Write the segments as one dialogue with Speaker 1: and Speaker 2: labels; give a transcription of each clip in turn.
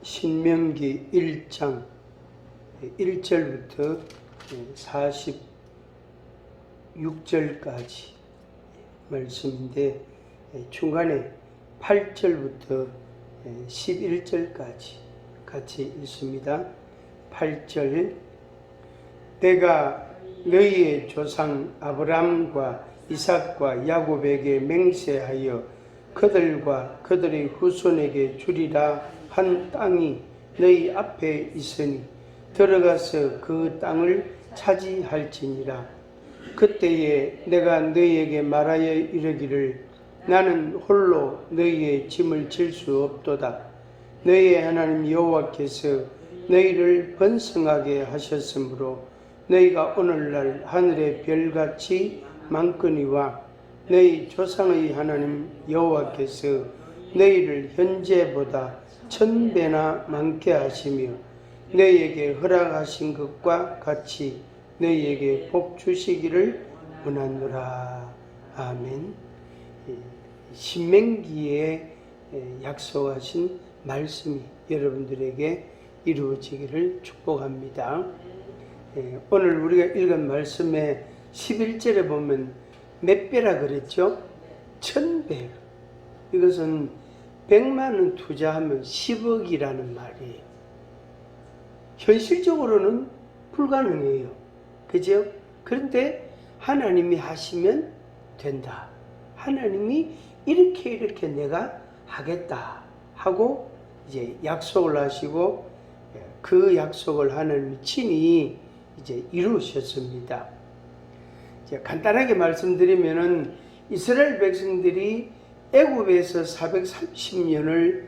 Speaker 1: 신명기 1장 1절부터 46절까지 말씀인데 중간에 8절부터 11절까지 같이 읽습니다. 8절 내가 너희의 조상 아브람과 이삭과 야곱에게 맹세하여 그들과 그들의 후손에게 주리라 한 땅이 너희 앞에 있으니 들어가서 그 땅을 차지할지니라. 그때에 내가 너희에게 말하여 이르기를 나는 홀로 너희의 짐을 질 수 없도다. 너희의 하나님 여호와께서 너희를 번성하게 하셨으므로 너희가 오늘날 하늘의 별같이 많거니와 너희 조상의 하나님 여호와께서 너희를 현재보다 1000배나 많게 하시며 너희에게 허락하신 것과 같이 너희에게 복 주시기를 원하노라. 아멘. 신명기에 약속하신 말씀이 여러분들에게 이루어지기를 축복합니다. 오늘 우리가 읽은 말씀의 11절에 보면 몇 배라 그랬죠? 1000배. 이것은 100만 원 투자하면 10억이라는 말이에요. 현실적으로는 불가능해요. 그죠? 그런데 하나님이 하시면 된다. 하나님이 이렇게 내가 하겠다 하고 이제 약속을 하시고 그 약속을 하나님이 친히 이제 이루셨습니다. 이제 간단하게 말씀드리면은 이스라엘 백성들이 애굽에서 430년을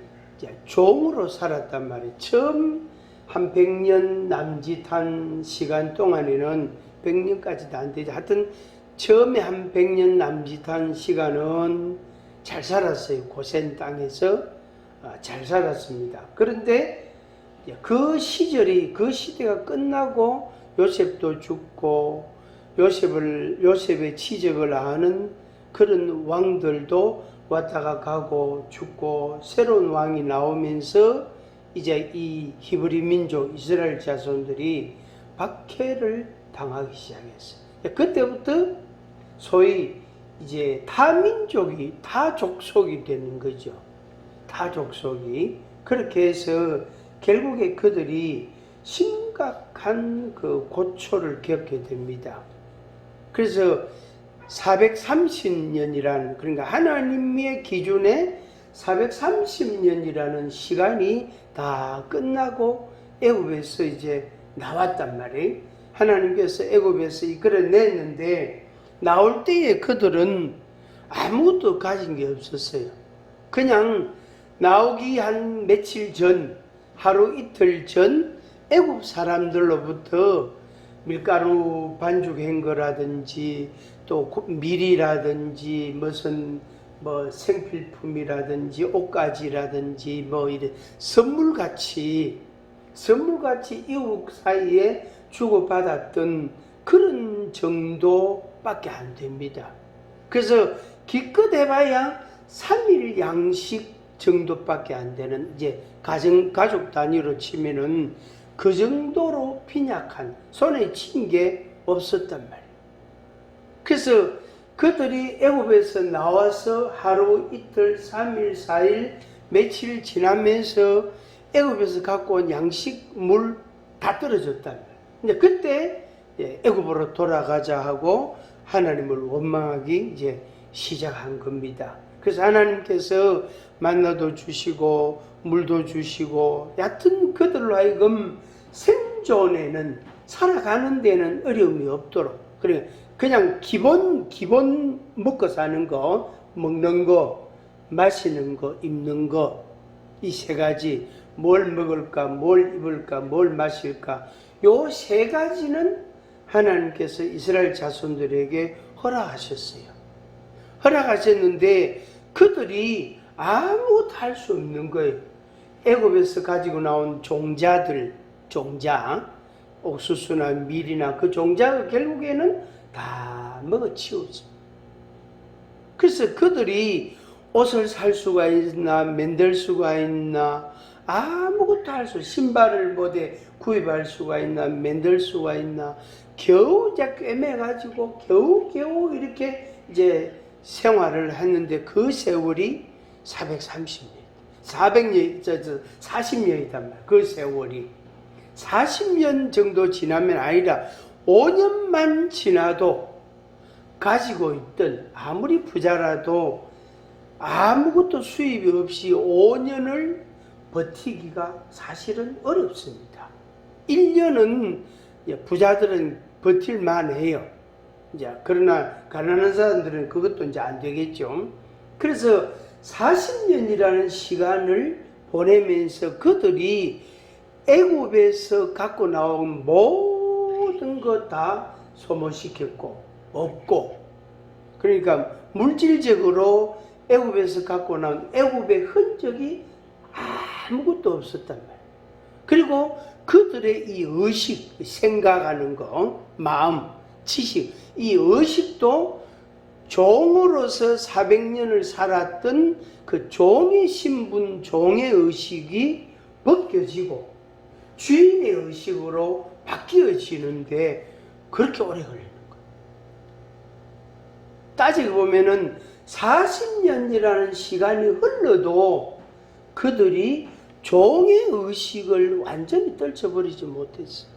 Speaker 1: 종으로 살았단 말이에요. 처음 한 100년 남짓한 시간 동안에는 100년까지도 안 되죠. 하여튼 처음에 한 100년 남짓한 시간은 잘 살았어요. 고센 땅에서 잘 살았습니다. 그런데 그 시대가 끝나고 요셉도 죽고 요셉의 치적을 아는 그런 왕들도 왔다가 가고 죽고 새로운 왕이 나오면서 이제 이 히브리 민족 이스라엘 자손들이 박해를 당하기 시작했어요. 그때부터 소위 이제 타민족이 타족속이 되는 거죠. 타족속이 그렇게 해서 결국에 그들이 심각한 그 고초를 겪게 됩니다. 그래서 430년이라는 그러니까 하나님의 기준에 430년이라는 시간이 다 끝나고 애굽에서 이제 나왔단 말이에요. 하나님께서 애굽에서 이끌어냈는데 나올 때에 그들은 아무것도 가진 게 없었어요. 그냥 나오기 한 며칠 전, 하루 이틀 전 애굽 사람들로부터 밀가루 반죽한 거라든지 또 밀이라든지 무슨 생필품이라든지 옷가지라든지 이런 선물같이 이웃 사이에 주고받았던 그런 정도밖에 안 됩니다. 그래서 기껏 해봐야 3일 양식 정도밖에 안 되는 이제 가족 단위로 치면은 그 정도로 빈약한 손에 친 게 없었단 말이에요. 그래서 그들이 애굽에서 나와서 하루 이틀 3일 4일 며칠 지나면서 애굽에서 갖고 온 양식물 다 떨어졌단 말이에요. 근데 그때 애굽으로 돌아가자 하고 하나님을 원망하기 이제 시작한 겁니다. 그래서 하나님께서 만나도 주시고 물도 주시고 여하튼 그들로 하여금 생존에는 살아가는 데는 어려움이 없도록 그냥 기본 먹고 사는 거, 먹는 거, 마시는 거, 입는 거 이 세 가지 뭘 먹을까, 뭘 입을까, 뭘 마실까 요 세 가지는 하나님께서 이스라엘 자손들에게 허락하셨어요. 허락하셨는데 그들이 아무것도 할 수 없는 거예요. 애굽에서 가지고 나온 종자, 옥수수나 밀이나 그 종자가 결국에는 다 먹어치우죠. 그래서 그들이 옷을 살 수가 있나, 만들 수가 있나, 아무것도 할 수, 신발을 못해 구입할 수가 있나, 만들 수가 있나, 겨우 이제 꿰매가지고 겨우 이렇게 이제 생활을 했는데 그 세월이 430년, 40년이단 말이야. 그 세월이 40년 정도 지나면 아니라 5년만 지나도 가지고 있던 아무리 부자라도 아무것도 수입이 없이 5년을 버티기가 사실은 어렵습니다. 1년은 부자들은 버틸만 해요. 이제 그러나 가난한 사람들은 그것도 이제 안 되겠죠. 그래서 40년이라는 시간을 보내면서 그들이 애굽에서 갖고 나온 모든 것 다 소모시켰고 없고, 그러니까 물질적으로 애굽에서 갖고 나온 애굽의 흔적이 아무것도 없었단 말이에요. 그리고 그들의 이 의식, 생각하는 거, 마음, 지식, 이 의식도 종으로서 400년을 살았던 그 종의 신분, 종의 의식이 벗겨지고 주인의 의식으로 바뀌어지는데 그렇게 오래 걸리는 거예요. 따지고 보면은 40년이라는 시간이 흘러도 그들이 종의 의식을 완전히 떨쳐버리지 못했어요.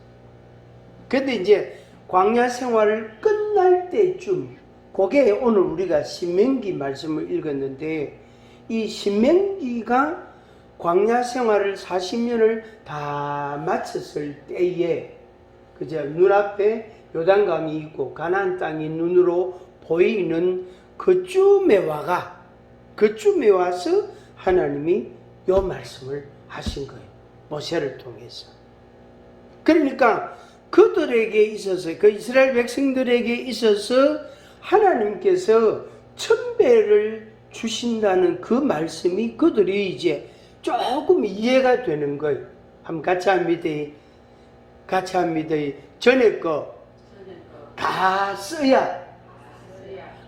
Speaker 1: 근데 이제 광야 생활을 끝날 때쯤, 그게 오늘 우리가 신명기 말씀을 읽었는데, 이 신명기가 광야 생활을 40년을 다 마쳤을 때에, 그저 눈앞에 요단강이 있고 가나안 땅이 눈으로 보이는 그쯤에 와서 하나님이 요 말씀을 하신 거예요. 모세를 통해서. 그러니까 그들에게 있어서, 그 이스라엘 백성들에게 있어서 하나님께서 1000배를 주신다는 그 말씀이 그들이 이제 조금 이해가 되는 거예요. 한번 같이 합니다. 전에 거 다 써야.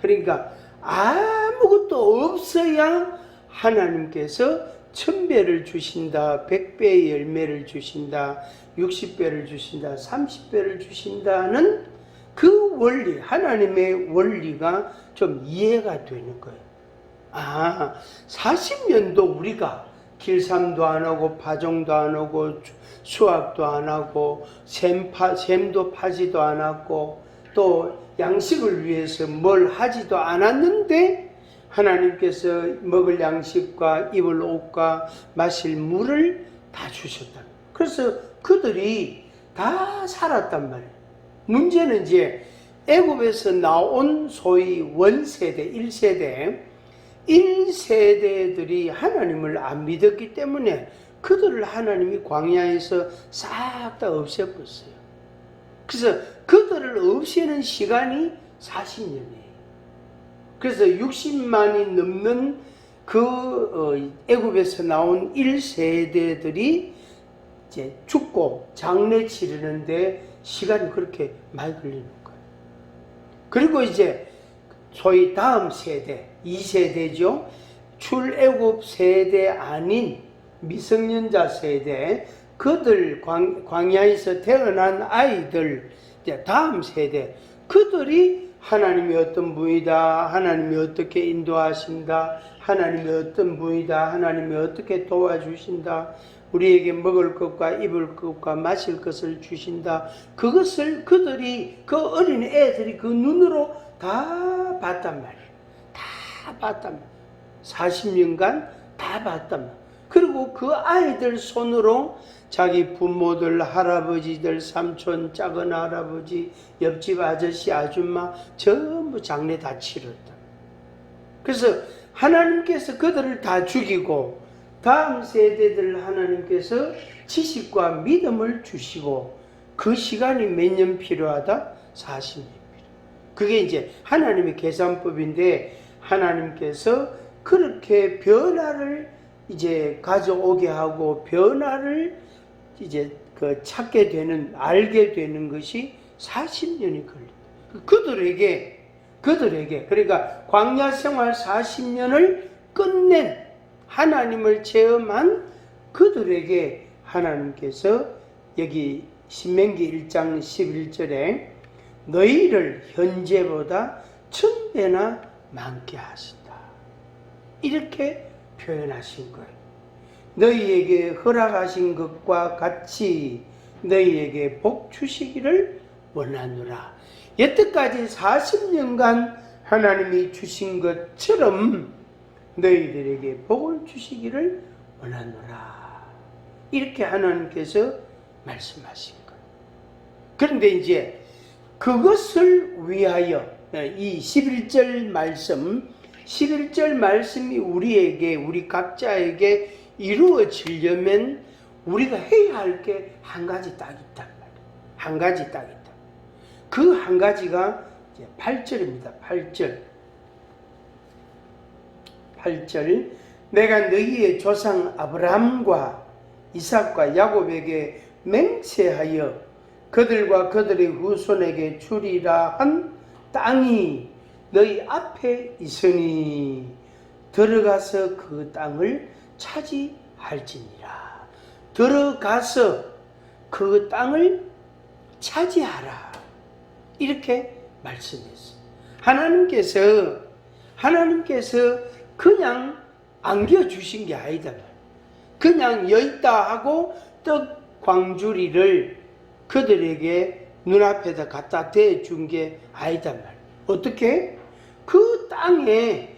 Speaker 1: 그러니까 아무것도 없어야 하나님께서 1000배를 주신다, 100배의 열매를 주신다, 60배를 주신다, 30배를 주신다는 그 원리, 하나님의 원리가 좀 이해가 되는 거예요. 40년도 우리가 길쌈도 안 하고 파종도 안 하고 수확도 안 하고 샘도 파지도 안 하고 또 양식을 위해서 뭘 하지도 않았는데 하나님께서 먹을 양식과 입을 옷과 마실 물을 다 주셨다. 그래서 그들이 다 살았단 말이에요. 문제는 이제 애굽에서 나온 소위 원세대, 1세대들이 하나님을 안 믿었기 때문에 그들을 하나님이 광야에서 싹 다 없애버렸어요. 그래서 그들을 없애는 시간이 40년이에요. 그래서 60만이 넘는 그 애굽에서 나온 1세대들이 이제 죽고 장례 치르는데 시간이 그렇게 많이 걸리는 거예요. 그리고 이제 소위 다음 세대, 2세대죠. 출애굽 세대 아닌 미성년자 세대, 그들 광야에서 태어난 아이들, 이제 다음 세대, 그들이 하나님이 어떤 분이다, 하나님이 어떻게 인도하신다, 하나님이 어떤 분이다, 하나님이 어떻게 도와주신다, 우리에게 먹을 것과 입을 것과 마실 것을 주신다, 그것을 그들이, 그 어린 애들이 그 눈으로 다 봤단 말이에요. 다 봤단 말이에요. 40년간 다 봤단 말이에요. 그리고 그 아이들 손으로 자기 부모들, 할아버지들, 삼촌, 작은 할아버지, 옆집 아저씨, 아줌마 전부 장례 다 치렀다. 그래서 하나님께서 그들을 다 죽이고 다음 세대들 하나님께서 지식과 믿음을 주시고 그 시간이 몇 년 필요하다? 40년 필요. 그게 이제 하나님의 계산법인데 하나님께서 그렇게 변화를 이제 가져오게 하고 변화를 이제 그 찾게 되는, 알게 되는 것이 40년이 걸립니다. 그들에게 그러니까 광야 생활 40년을 끝낸, 하나님을 체험한 그들에게 하나님께서 여기 신명기 1장 11절에 너희를 현재보다 1000배나 많게 하신다. 이렇게 표현하신 거예요. 너희에게 허락하신 것과 같이 너희에게 복 주시기를 원하노라. 여태까지 40년간 하나님이 주신 것처럼 너희들에게 복을 주시기를 원하노라. 이렇게 하나님께서 말씀하신 거예요. 그런데 이제 그것을 위하여 이 11절 말씀이 우리에게, 우리 각자에게 이루어지려면 우리가 해야 할 게 한 가지 딱 있단 말이에요. 한 가지 딱 있다. 그 한 가지가 이제 8절입니다. 8절. 내가 너희의 조상 아브라함과 이삭과 야곱에게 맹세하여 그들과 그들의 후손에게 주리라 한 땅이 너희 앞에 있으니 들어가서 그 땅을 차지할지니라. 들어가서 그 땅을 차지하라. 이렇게 말씀했어요. 하나님께서 그냥 안겨주신 게 아니다. 그냥 여있다 하고 떡 광주리를 그들에게 눈앞에다 갖다 대준 게 아니다 말. 어떻게? 그 땅에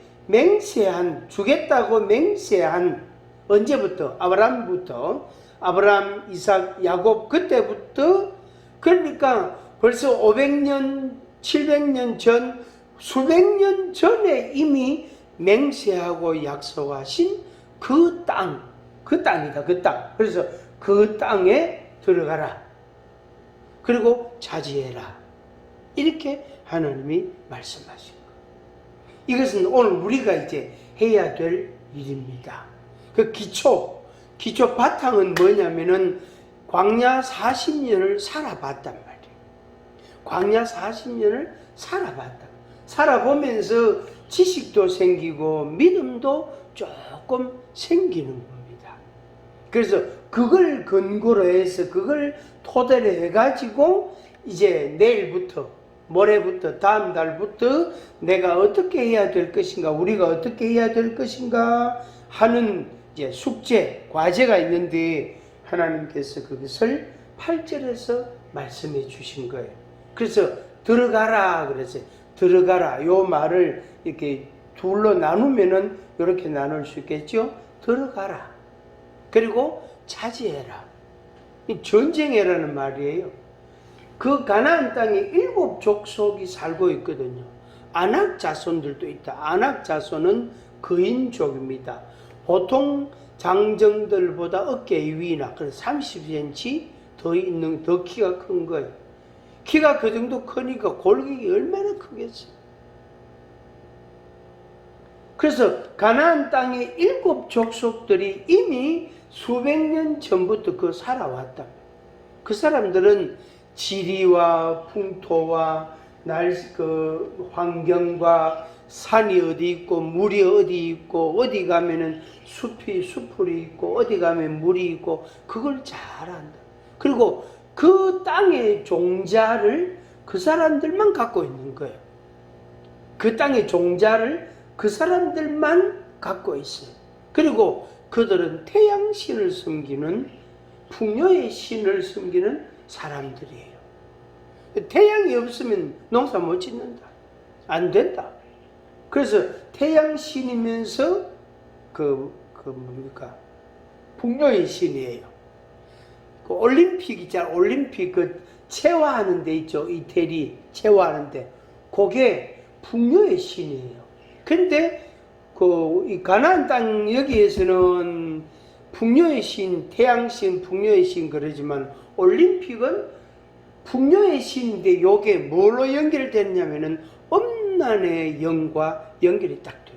Speaker 1: 주겠다고 맹세한 언제부터? 아브라함부터, 아브라함, 이삭, 야곱 그때부터, 그러니까 벌써 500년, 700년 전, 수백 년 전에 이미 맹세하고 약속하신 그 땅이다. 그 땅. 그래서 그 땅에 들어가라. 그리고 차지해라. 이렇게 하나님이 말씀하신 거예요. 이것은 오늘 우리가 이제 해야 될 일입니다. 그 기초 바탕은 뭐냐면은 광야 40년을 살아봤단 말이에요. 광야 40년을 살아보면서 지식도 생기고 믿음도 조금 생기는 겁니다. 그래서 그걸 근거로 해서 그걸 토대로 해가지고 이제 내일부터, 모레부터, 다음 달부터 내가 어떻게 해야 될 것인가, 우리가 어떻게 해야 될 것인가 하는 이제 숙제, 과제가 있는데 하나님께서 그것을 8절에서 말씀해 주신 거예요. 그래서 들어가라 그랬어요. 들어가라. 요 말을 이렇게 둘로 나누면은 이렇게 나눌 수 있겠죠. 들어가라. 그리고 차지해라. 전쟁해라는 말이에요. 그 가나안 땅에 7 족속이 살고 있거든요. 아낙 자손들도 있다. 아낙 자손은 거인족입니다. 보통 장정들보다 어깨 위나 30cm 더 키가 큰 거예요. 키가 그 정도 크니까 골격이 얼마나 크겠어요. 그래서 가나안 땅의 7 족속들이 이미 수백 년 전부터 살아왔다. 그 사람들은 지리와 풍토와 환경과 산이 어디 있고 물이 어디 있고 어디 가면은 수풀이 있고 어디 가면 물이 있고 그걸 잘 안다. 그리고 그 땅의 종자를 그 사람들만 갖고 있는 거예요. 그 땅의 종자를 그 사람들만 갖고 있어요. 그리고 그들은 태양신을 섬기는, 풍요의 신을 섬기는 사람들이에요. 태양이 없으면 농사 못 짓는다. 안 된다. 그래서 태양신이면서 풍요의 신이에요. 그 올림픽 있잖아. 올림픽 체화하는 데 있죠. 이태리 체화하는데. 그게 풍요의 신이에요. 근데 이 가나안 땅 여기에서는 풍요의 신, 태양신, 풍요의 신 그러지만 올림픽은 풍요의 신인데 요게 뭘로 연결됐냐면은 엄난의 영과 연결이 딱 돼요.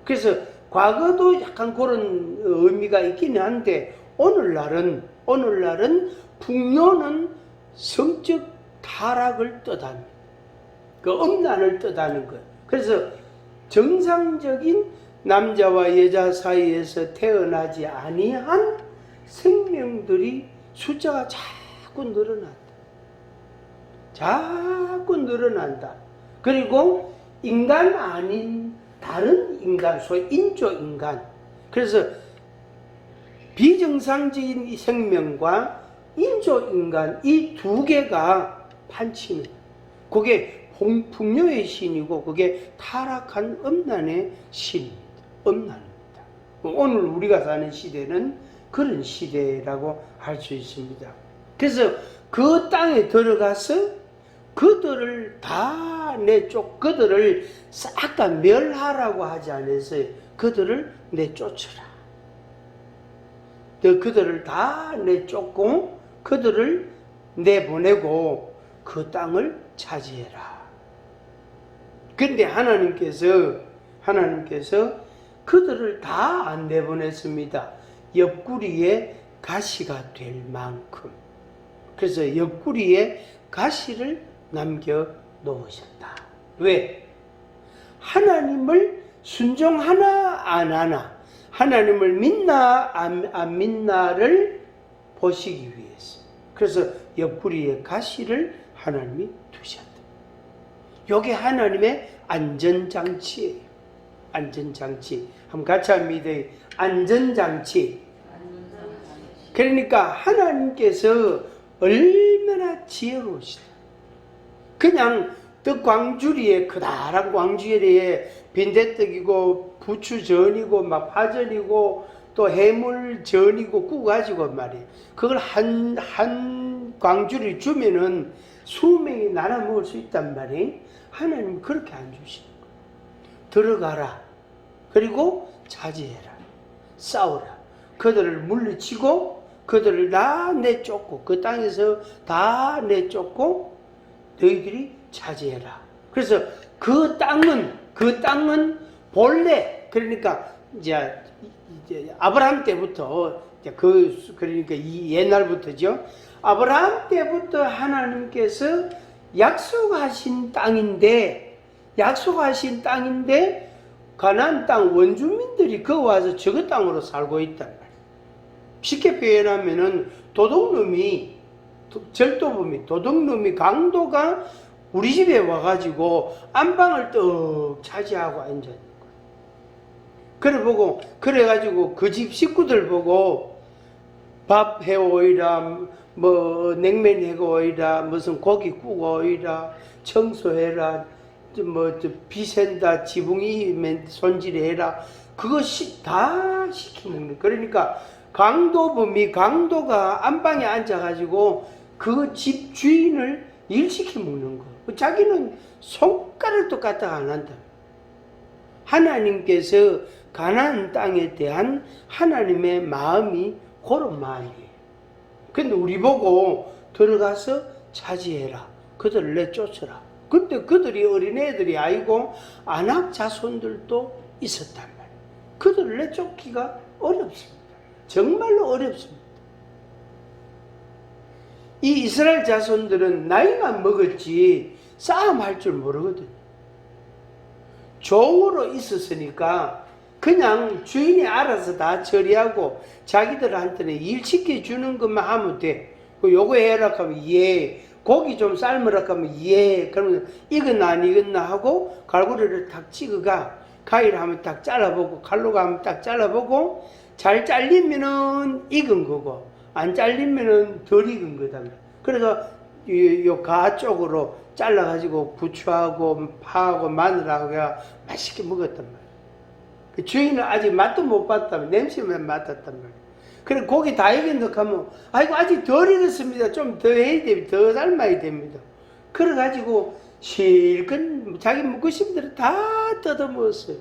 Speaker 1: 그래서 과거도 약간 그런 의미가 있기는 한데 오늘날은 풍요는 성적 타락을 뜻합니다. 그 엄난을 뜻하는 거예요. 그래서 정상적인 남자와 여자 사이에서 태어나지 아니한 생명들이 숫자가 자꾸 늘어난다. 자꾸 늘어난다. 그리고 인간 아닌 다른 인간, 소위 인조인간. 그래서 비정상적인 생명과 인조인간 이 두 개가 판치는 그게 풍요의 신이고 그게 타락한 음란의 신입니다. 음란입니다. 오늘 우리가 사는 시대는 그런 시대라고 할 수 있습니다. 그래서 그 땅에 들어가서 그들을 다 그들을 싹 다 멸하라고 하지 않았어요. 그들을 내쫓으라. 그들을 다 내쫓고 그들을 내보내고 그 땅을 차지해라. 그런데 하나님께서 그들을 다 안 내보냈습니다. 옆구리에 가시가 될 만큼. 그래서 옆구리에 가시를 남겨 놓으셨다. 왜? 하나님을 순종하나 안 하나, 하나님을 믿나 안 믿나를 보시기 위해서. 그래서 옆구리에 가시를 하나님이 두셨다. 이게 하나님의 안전장치예요. 안전장치. 한번 같이 합니다. 안전장치. 그러니까 하나님께서 얼마나 지혜로우시다. 그냥 떡 광주리에 커다란 광주리에 빈대떡이고 부추전이고 막 파전이고 또 해물전이고 국 가지고 말이에요. 그걸 한 광주리 주면은 20명이 나눠 먹을 수 있단 말이에요. 하나님 그렇게 안 주시는 거예요. 들어가라. 그리고 차지해라. 싸우라. 그들을 물리치고 그들을 다 내쫓고 그 땅에서 다 내쫓고 너희들이 차지해라. 그래서 그 땅은 본래 그러니까 이제 아브라함 때부터 그러니까 이 옛날부터죠. 아브라함 때부터 하나님께서 약속하신 땅인데 가나안 땅 원주민들이 그 와서 저그 땅으로 살고 있단 말이에요. 쉽게 표현하면은 도둑놈이 강도가 우리 집에 와가지고 안방을 떡 차지하고 앉아 있는 거예요. 그래가지고 그 집 식구들 보고 밥 해오이라, 뭐 냉면 해오이라, 무슨 고기 구워오이라, 청소해라, 뭐 비샌다, 지붕이 손질해라, 그것이 다 시키는 거예요. 그러니까 강도가 안방에 앉아가지고 그 집 주인을 일시켜 먹는 거예요. 자기는 손가락도 까딱 안 한다. 하나님께서 가나안 땅에 대한 하나님의 마음이 그런 마음이에요. 근데 우리 보고 들어가서 차지해라. 그들을 내쫓으라. 근데 그들이 어린애들이 아니고 안악 자손들도 있었단 말이에요. 그들을 내쫓기가 어렵습니다. 정말로 어렵습니다. 이 이스라엘 자손들은 나이만 먹었지 싸움할 줄 모르거든요. 종으로 있었으니까 그냥 주인이 알아서 다 처리하고 자기들한테는 일 시켜주는 것만 하면 돼. 요거 해라 하면 예. 고기 좀 삶으라 하면 예. 그러면 익었나 하고 갈고리를 탁 찍어가. 가위를 하면 딱 잘라보고 칼로 가면 딱 잘라보고 잘 잘리면은 익은 거고 안 잘리면은 덜 익은 거다. 그래서 요 가 쪽으로 잘라가지고 부추하고 파하고 마늘하고 맛있게 먹었단 말이야. 그 주인은 아직 맛도 못 봤다면 냄새만 맡았단 말이야. 그래 고기 다 익었는데 하면 아이고 아직 덜 익었습니다. 좀 더 해야 됩니다. 더 삶아야 됩니다. 그래가지고 실컷 자기 먹고 싶은 대로 다 뜯어 먹었어요.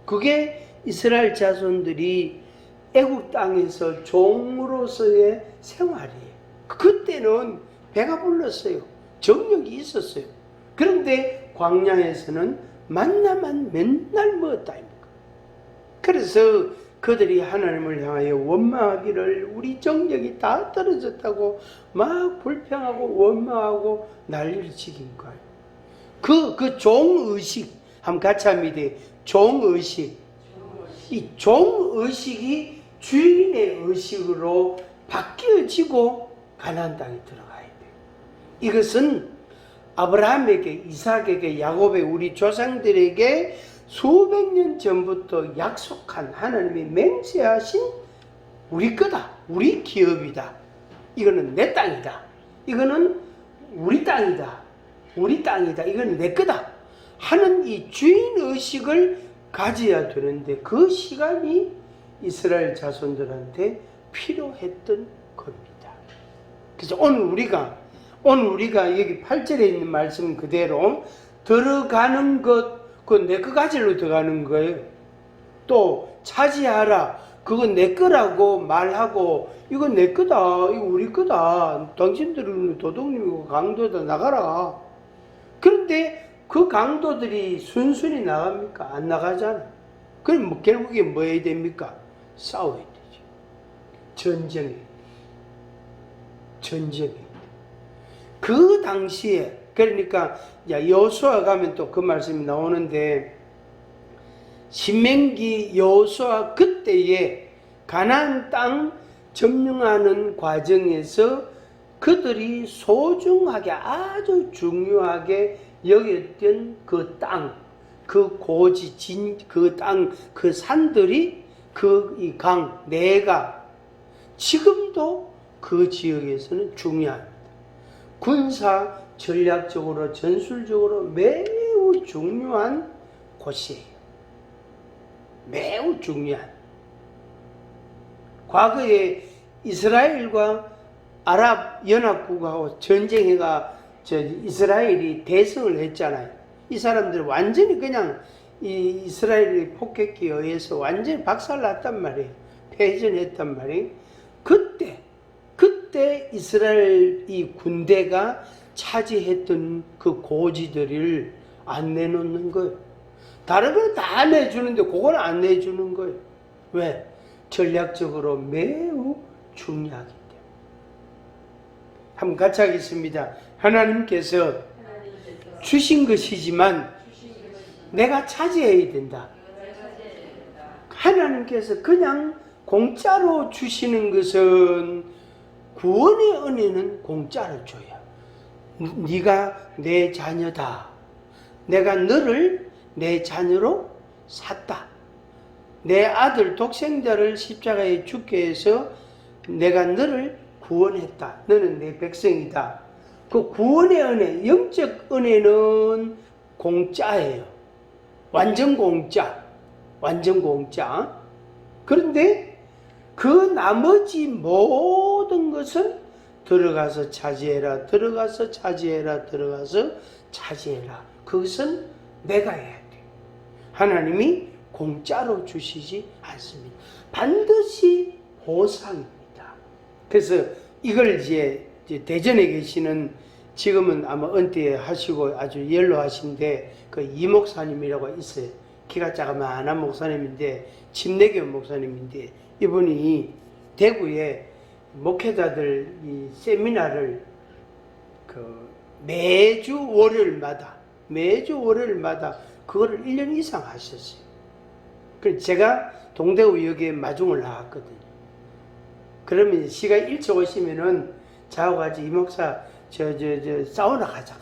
Speaker 1: 그게 이스라엘 자손들이 애국 땅에서 종으로서의 생활이에요. 그때는 배가 불렀어요. 정력이 있었어요. 그런데 광야에서는 만나만 맨날 먹었다. 그래서 그들이 하나님을 향하여 원망하기를 우리 정력이 다 떨어졌다고 막 불평하고 원망하고 난리를 치긴 거예요. 그 종의식 한번 같이 합니다. 종의식. 이 종의식이 주인의 의식으로 바뀌어지고 가나안 땅에 들어가야 돼. 이것은 아브라함에게, 이삭에게, 야곱에, 우리 조상들에게 수백 년 전부터 약속한 하나님이 맹세하신 우리 거다, 우리 기업이다, 이거는 내 땅이다, 이거는 우리 땅이다, 우리 땅이다, 이건 내 거다 하는 이 주인의식을 가져야 되는데 그 시간이 이스라엘 자손들한테 필요했던 겁니다. 그래서 오늘 우리가 여기 8절에 있는 말씀 그대로 들어가는 것, 그건 내 거 가지러 들어가는 거예요. 또 차지하라, 그건 내 거라고 말하고, 이건 내 거다, 이거 우리 거다, 당신들은 도둑님이고 강도다, 나가라. 그런데 그 강도들이 순순히 나갑니까? 안 나가잖아. 그럼 뭐 결국에 뭐 해야 됩니까? 싸워야 되죠. 전쟁이. 그 당시에, 그러니까 여호수아 가면 또 그 말씀이 나오는데, 신명기 여호수아 그때에 가나안 땅 점령하는 과정에서 그들이 소중하게, 아주 중요하게 여겼던 그 땅, 그 고지, 그 땅, 그 산들이, 이 강, 내가 지금도 그 지역에서는 중요합니다. 군사, 전략적으로, 전술적으로 매우 중요한 곳이에요. 매우 중요한. 과거에 이스라엘과 아랍 연합국하고 전쟁해가 이스라엘이 대승을 했잖아요. 이 사람들은 완전히 그냥 이 이스라엘의 폭격기에 의해서 완전히 박살났단 말이에요. 패전했단 말이에요. 그때 이스라엘 이 군대가 차지했던 그 고지들을 안 내놓는 거예요. 다른 건 다 내주는데 그건 안 내주는 거예요. 왜? 전략적으로 매우 중요하기 때문에. 한번 같이 하겠습니다. 하나님께서 주신 것이지만 내가 차지해야 된다. 하나님께서 그냥 공짜로 주시는 것은, 구원의 은혜는 공짜로 줘요. 네가 내 자녀다. 내가 너를 내 자녀로 샀다. 내 아들 독생자를 십자가에 죽게 해서 내가 너를 구원했다. 너는 내 백성이다. 그 구원의 은혜, 영적 은혜는 공짜예요. 완전 공짜. 그런데 그 나머지 모든 것은 들어가서 차지해라. 그것은 내가 해야 돼. 하나님이 공짜로 주시지 않습니다. 반드시 보상입니다. 그래서 이걸 이제 대전에 계시는, 지금은 아마 은퇴하시고 아주 연로하신데, 그 이 목사님이라고 있어요. 키가 작아만한 목사님인데, 침례교 목사님인데, 이분이 대구에 목회자들 이 세미나를 매주 월요일마다 그거를 1년 이상 하셨어요. 그래서 제가 동대구역에 마중을 나갔거든요. 그러면 시가 일찍 오시면은 저하고 같이 이 목사 사우나 가자.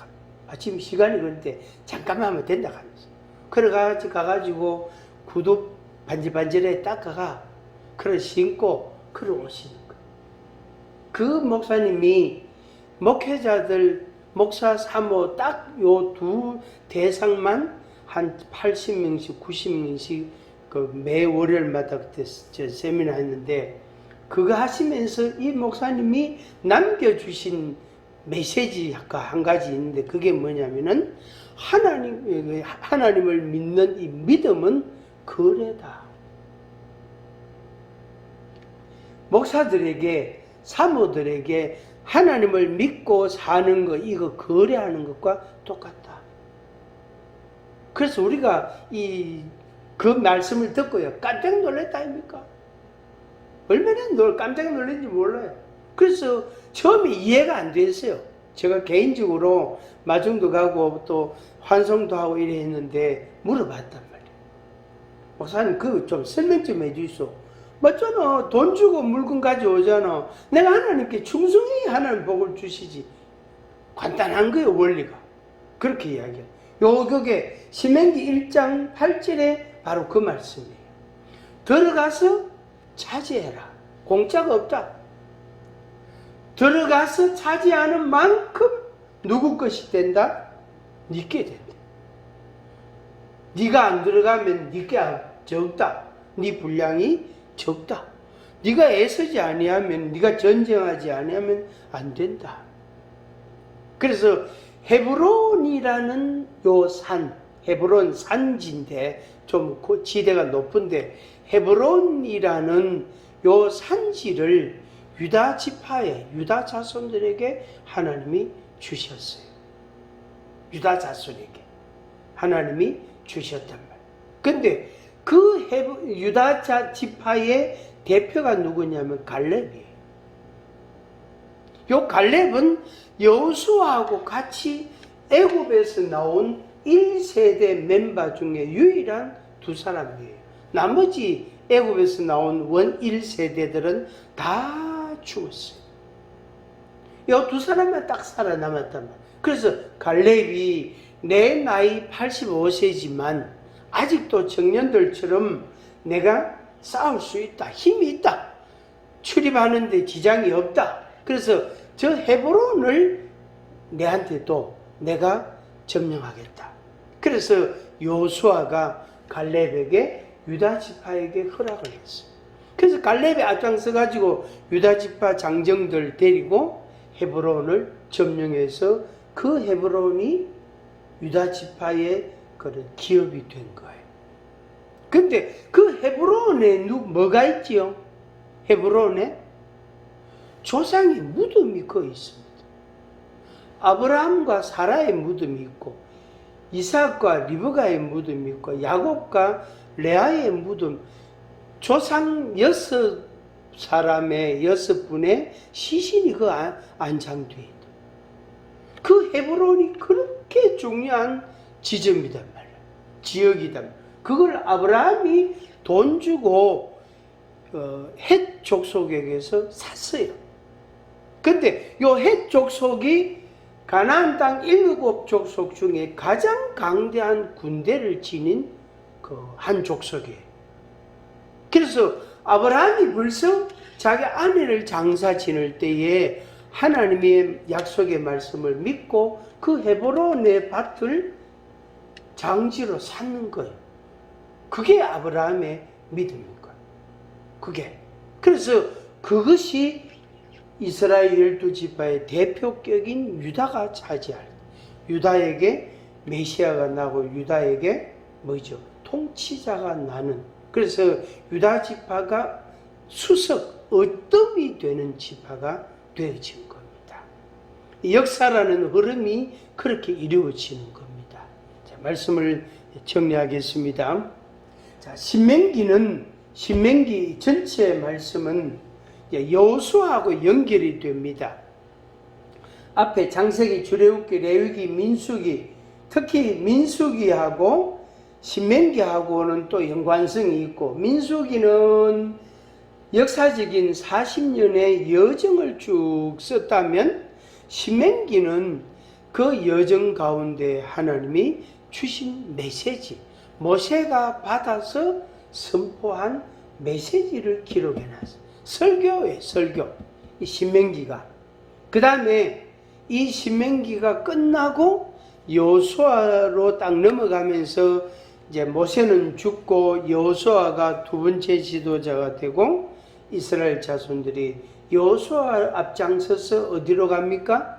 Speaker 1: 지금 시간이 그런데 잠깐만 하면 된다 하면서. 그래 가가지고 구두 반질반질에 닦아가 그걸 신고 그래 오시는 거예요. 그 목사님이 목회자들, 목사 사모 딱 요 두 대상만 한 80명씩 90명씩 그 매 월요일마다 그때 세미나 했는데, 그거 하시면서 이 목사님이 남겨주신 메시지가 한 가지 있는데, 그게 뭐냐면은 하나님을 믿는 이 믿음은 거래다. 목사들에게, 사모들에게 하나님을 믿고 사는 거, 이거 거래하는 것과 똑같다. 그래서 우리가 그 말씀을 듣고요, 깜짝 놀랐다 아닙니까? 얼마나 깜짝 놀랐는지 몰라요. 그래서 처음에 이해가 안 됐어요. 제가 개인적으로 마중도 가고 또 환송도 하고 이래 했는데 물어봤단 말이에요. 목사님 그거 좀 설명 좀 해주소. 맞잖아. 돈 주고 물건 가져오잖아. 내가 하나님께 충성히 하나님 복을 주시지. 간단한 거예요, 원리가. 그렇게 이야기해요. 요게 신명기 1장 8절에 바로 그 말씀이에요. 들어가서 차지해라. 공짜가 없다. 들어가서 차지하는 만큼 누구 것이 된다? 네게 된다. 네가 안 들어가면 네게 적다. 네 분량이 적다. 네가 애쓰지 아니하면, 네가 전쟁하지 아니하면 안 된다. 그래서 헤브론이라는 요 산, 헤브론 산지인데 좀 지대가 높은데 헤브론이라는 요 산지를 유다 지파에, 유다 자손들에게 하나님이 주셨어요. 유다 자손에게 하나님이 주셨단 말이에요. 근데 그 유다 지파의 대표가 누구냐면 갈렙이에요. 요 갈렙은 여호수아하고 같이 애굽에서 나온 1세대 멤버 중에 유일한 두 사람이에요. 나머지 애굽에서 나온 원 1세대들은 다 죽었어요. 요 두 사람만 딱 살아남았단 말이에요. 그래서 갈렙이 내 나이 85세지만 아직도 청년들처럼 내가 싸울 수 있다. 힘이 있다. 출입하는데 지장이 없다. 그래서 저 헤브론을 내한테도 내가 점령하겠다. 그래서 여호수아가 갈렙에게 유다 지파에게 허락을 했어요. 그래서 갈렙이 앞장서 가지고 유다 지파 장정들 데리고 헤브론을 점령해서 그 헤브론이 유다 지파의 그런 기업이 된 거예요. 근데 그 헤브론에 뭐가 있지요? 헤브론에 조상의 무덤이 거기 있습니다. 아브라함과 사라의 무덤이 있고, 이삭과 리브가의 무덤이 있고, 야곱과 레아의 무덤, 조상 6사람의 6분의 시신이 그 안장되어 있다. 그 헤브론이 그렇게 중요한 지점이단 말이야. 지역이단 말이야. 그걸 아브라함이 돈 주고 헷 족속에게서 샀어요. 근데 요 헷 족속이 가나안 땅 7족속 중에 가장 강대한 군대를 지닌 그 한 족속이에요. 그래서 아브라함이 벌써 자기 아내를 장사 지낼 때에 하나님의 약속의 말씀을 믿고 그 헤브론의 밭을 장지로 샀는 거예요. 그게 아브라함의 믿음인 거예요. 그게. 그래서 그것이 이스라엘 12지파의 대표격인 유다가 차지할, 유다에게 메시아가 나고 유다에게 뭐죠? 통치자가 나는. 그래서 유다 지파가 수석, 어뜸이 되는 지파가 되어진 겁니다. 역사라는 흐름이 그렇게 이루어지는 겁니다. 자, 말씀을 정리하겠습니다. 자, 신명기 전체 말씀은 여호수아하고 연결이 됩니다. 앞에 창세기, 출애굽기, 레위기, 민수기, 특히 민수기하고 신명기하고는 또 연관성이 있고, 민수기는 역사적인 40년의 여정을 쭉 썼다면 신명기는 그 여정 가운데 하나님이 주신 메시지, 모세가 받아서 선포한 메시지를 기록해놨어요. 설교예요, 설교. 이 신명기가. 그 다음에 이 신명기가 끝나고 여호수아로 딱 넘어가면서 이제 모세는 죽고 여호수아가 두 번째 지도자가 되고 이스라엘 자손들이 여호수아 앞장서서 어디로 갑니까?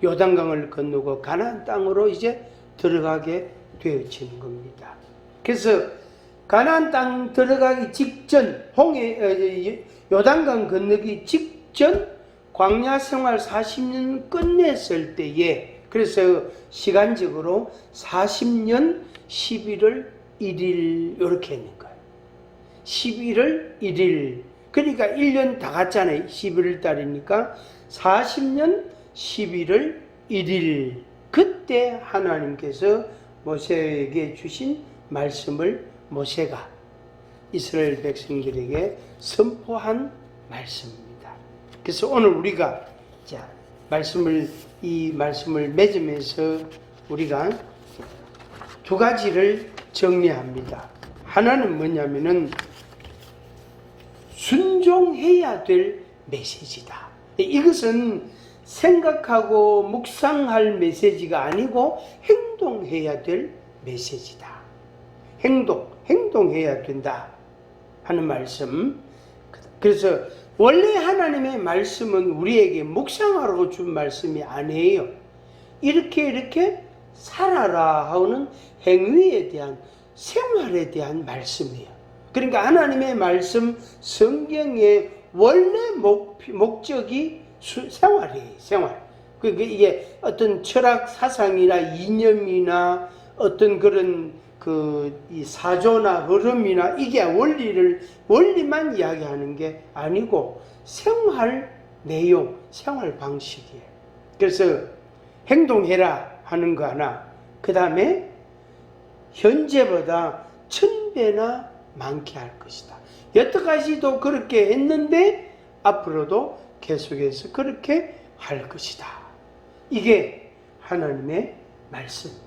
Speaker 1: 요단강을 건너고 가나안 땅으로 이제 들어가게 되어지는 겁니다. 그래서 가나안 땅 들어가기 직전, 요단강 건너기 직전 광야 생활 40년 끝냈을 때에, 그래서 시간적으로 40년 11월 1일 이렇게 있는 거예요. 11월 1일. 그러니까 1년 다 갔잖아요. 11월 달이니까 40년 11월 1일. 그때 하나님께서 모세에게 주신 말씀을 모세가 이스라엘 백성들에게 선포한 말씀입니다. 그래서 오늘 우리가 이 말씀을 맺으면서 우리가 두 가지를 정리합니다. 하나는 뭐냐면은 순종해야 될 메시지다. 이것은 생각하고 묵상할 메시지가 아니고 행동해야 될 메시지다. 행동해야 된다 하는 말씀. 그래서 원래 하나님의 말씀은 우리에게 묵상하라고 준 말씀이 아니에요. 이렇게 살아라 하는 행위에 대한, 생활에 대한 말씀이에요. 그러니까 하나님의 말씀, 성경의 원래 목적이 생활이에요. 생활. 이게 어떤 철학 사상이나 이념이나 어떤 그런 이 사조나 흐름이나 이게 원리만 이야기하는 게 아니고 생활 내용, 생활 방식이에요. 그래서 행동해라 하는 거 하나, 그 다음에 현재보다 1000배나 많게 할 것이다. 여태까지도 그렇게 했는데 앞으로도 계속해서 그렇게 할 것이다. 이게 하나님의 말씀입니다.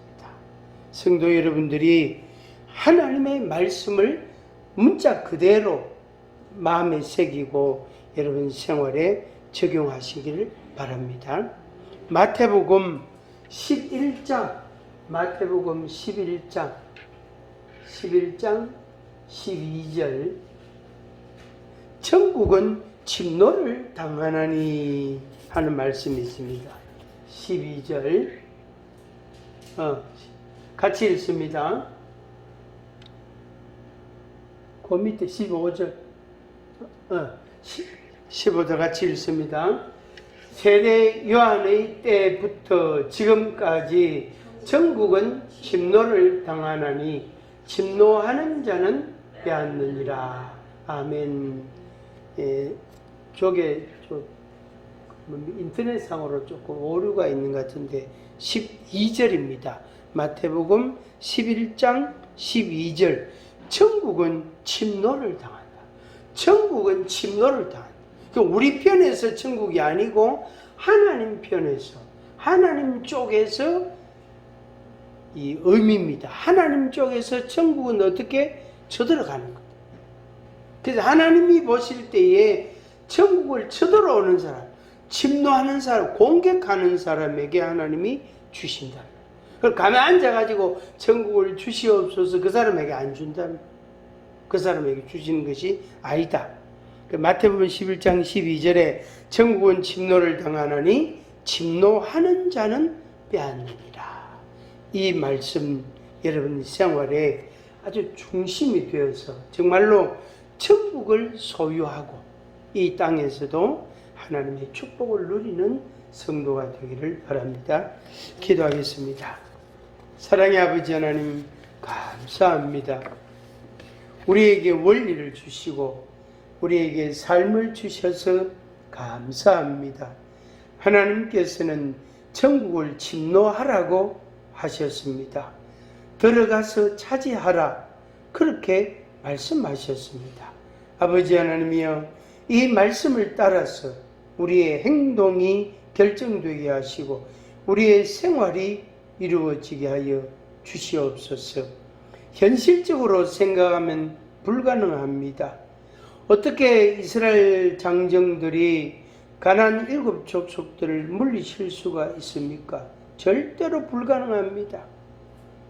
Speaker 1: 성도 여러분들이 하나님의 말씀을 문자 그대로 마음에 새기고 여러분 생활에 적용하시기를 바랍니다. 마태복음 11장 12절 천국은 침노를 당하나니 하는 말씀이 있습니다. 12절 같이 읽습니다. 그 밑에 15절 15절 같이 읽습니다. 세례 요한의 때부터 지금까지 전국은 침노를 당하나니 침노하는 자는 빼앗느니라. 아멘. 저게 인터넷상으로 조금 오류가 있는 것 같은데 12절입니다. 마태복음 11장 12절. 천국은 침노를 당한다. 천국은 침노를 당한다. 우리 편에서 천국이 아니고 하나님 편에서, 하나님 쪽에서 이 의미입니다. 하나님 쪽에서 천국은 어떻게 쳐들어가는 것. 그래서 하나님이 보실 때에 천국을 쳐들어오는 사람, 침노하는 사람, 공격하는 사람에게 하나님이 주신다. 그걸 가만히 앉아가지고 천국을 주시옵소서 그 사람에게 안 준다면 그 사람에게 주시는 것이 아니다. 마태복음 11장 12절에 천국은 침노를 당하나니 침노하는 자는 빼앗느니라. 이 말씀 여러분 생활에 아주 중심이 되어서 정말로 천국을 소유하고 이 땅에서도 하나님의 축복을 누리는 성도가 되기를 바랍니다. 기도하겠습니다. 사랑의 아버지 하나님 감사합니다. 우리에게 원리를 주시고 우리에게 삶을 주셔서 감사합니다. 하나님께서는 천국을 침노하라고 하셨습니다. 들어가서 차지하라 그렇게 말씀하셨습니다. 아버지 하나님이여, 이 말씀을 따라서 우리의 행동이 결정되게 하시고 우리의 생활이 이루어지게 하여 주시옵소서. 현실적으로 생각하면 불가능합니다. 어떻게 이스라엘 장정들이 가나안 7 족속들을 물리칠 수가 있습니까? 절대로 불가능합니다.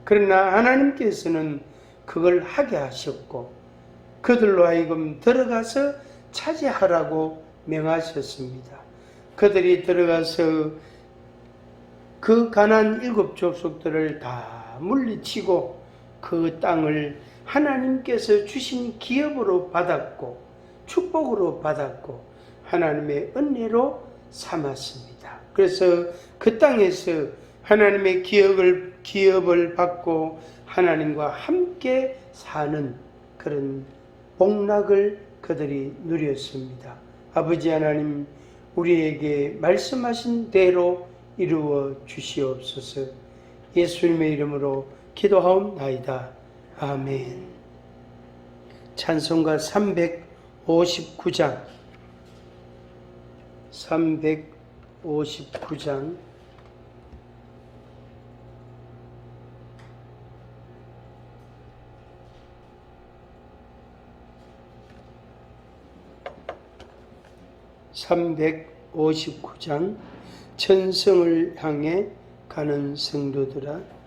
Speaker 1: 그러나 하나님께서는 그걸 하게 하셨고 그들로 하여금 들어가서 차지하라고 명하셨습니다. 그들이 들어가서 그 가나안 7 족속들을 다 물리치고 그 땅을 하나님께서 주신 기업으로 받았고 축복으로 받았고 하나님의 은혜로 삼았습니다. 그래서 그 땅에서 하나님의 기업을 받고 하나님과 함께 사는 그런 복락을 그들이 누렸습니다. 아버지 하나님, 우리에게 말씀하신 대로 이루어 주시옵소서. 예수님의 이름으로 기도하옵나이다. 아멘. 찬송가 359장 359장 (359장) 천성을 향해 가는 성도들아